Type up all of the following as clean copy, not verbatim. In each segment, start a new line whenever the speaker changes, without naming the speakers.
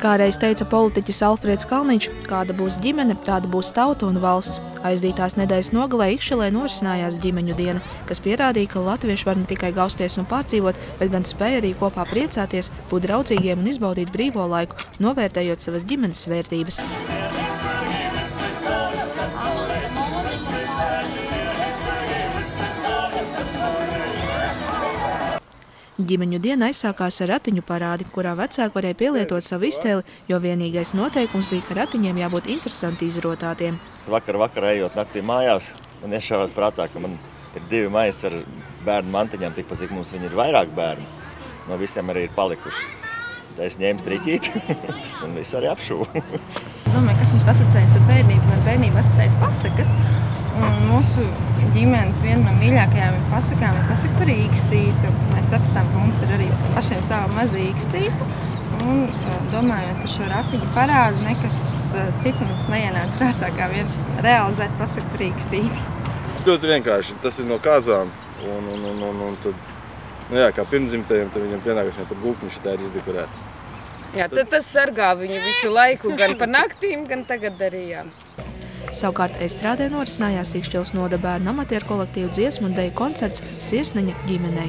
Kā reiz teica politiķis Alfrēds Kalniņš, kāda būs ģimene, tāda būs tauta un valsts. Aizdītās nedēļas nogalē Ikšķelē norisinājās ģimeņu diena, kas pierādīja, ka latvieši var ne tikai gausties un pārdzīvot, bet gan spēja arī kopā priecāties, būt draudzīgiem un izbaudīt brīvo laiku, novērtējot savas ģimenes vērtības. Ģimeņu diena aizsākās ar ratiņu parādi, kurā vecāki varēja pielietot savu iztēli, jo vienīgais noteikums bija, ka ratiņiem jābūt interesanti izrotātiem.
Vakar ejot naktī mājās, man iešāvās prātā, ka man ir 2 maisi ar bērnu mantiņām, tikpat cik mums viņi ir vairāk bērnu. No visiem arī ir palikuši. Tā es ņēmu striķīti un visu arī apšuvu.
Es domāju, kas mums asociējas ar bērnību, un ar bērnību asociējas pasakas. Un mūsu ģimenes viena no mīļākajām pasakām ir pasaka par īkstītu. Mēs sapratām, ka mums ir arī pašiem sava maza īkstīta. Un domājot par šo ratiņu parādu, nekas cits mums neienāca prātā, kā vien realizēt pasaku par īkstīti.
Ļoti vienkārši. Tas ir no kāzām. Un tad, kā pirmzimtajiem, tad viņam pienākušiem par gultniši tā ir izdekorēta.
Jā, tad tas sargā viņu visu laiku, gan pa naktīm, gan tagad arī, jā.
Savukārt Estrādē norisinājās Ikšķeles noda bērnu amatieru kolektīvu dziesmu un deju koncerts Sirsniņa ģimenei.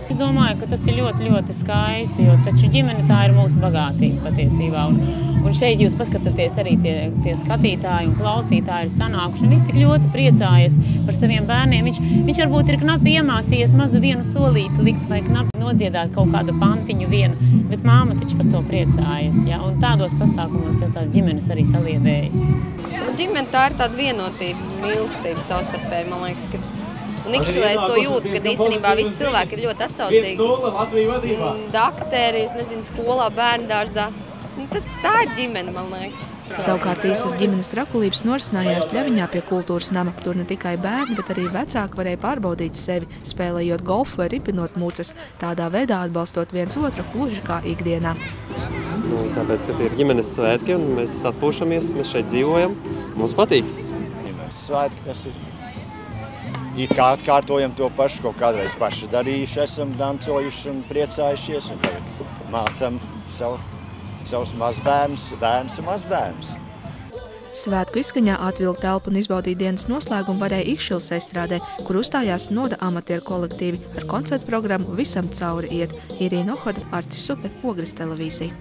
Es domāju, ka tas ir ļoti, ļoti skaisti, jo taču ģimene tā ir mūsu bagātība patiesībā. Un šeit jūs paskatāties arī tie skatītāji un klausītāji ir sanākuši. Un viss tik ļoti priecājas par saviem bērniem. Viņš varbūt ir knapi iemācījies mazu vienu solīti likt vai knapi nodziedāt kaut kādu pantiņu vienu, bet māma taču par to priecājas. Ja? Un tādos pasākumos jau tās ģimenes arī saliedējas.
Ģimene tā ir tāda vienotība, mīlestība savstarpēji, man liekas, ka un Ikšķelē es to jūtu, kad īstenībā visi cilvēki ir ļoti atsaucīgi. Dakteri, es nezinu, skolā, bērndārzā. Tā ir ģimene, man liekas.
Savukārt īsas ģimenes trakulības norisinājās Pļaviņā pie kultūras nama. Tur ne tikai bērni, bet arī vecāki varēja pārbaudīt sevi, spēlējot golfu vai ripinot mūcas, tādā veidā atbalstot viens otru gluži kā ikdienā.
Tāpēc, ka tie ir ģimenes svētki un mēs atpūšamies, mēs šeit dzīvojam, mums patīk.
Ģimenes svētki tas ir. It kā atkārtojam to pašu, ko kādreiz paši darījuši, esam dancojuši un priecājušies, un tagad mācam savus mazbērnus, bērnus un mazbērnus.
Svētku izskaņā atvilkt telpu un izbaudīt dienas noslēgumu varēja Ikšķeles Estrādē, kur uzstājās noda amatieru kolektīvi ar koncertu programmu Visam cauri iet. Irīna Ohoda, Artis Supe, Ogres televīzija.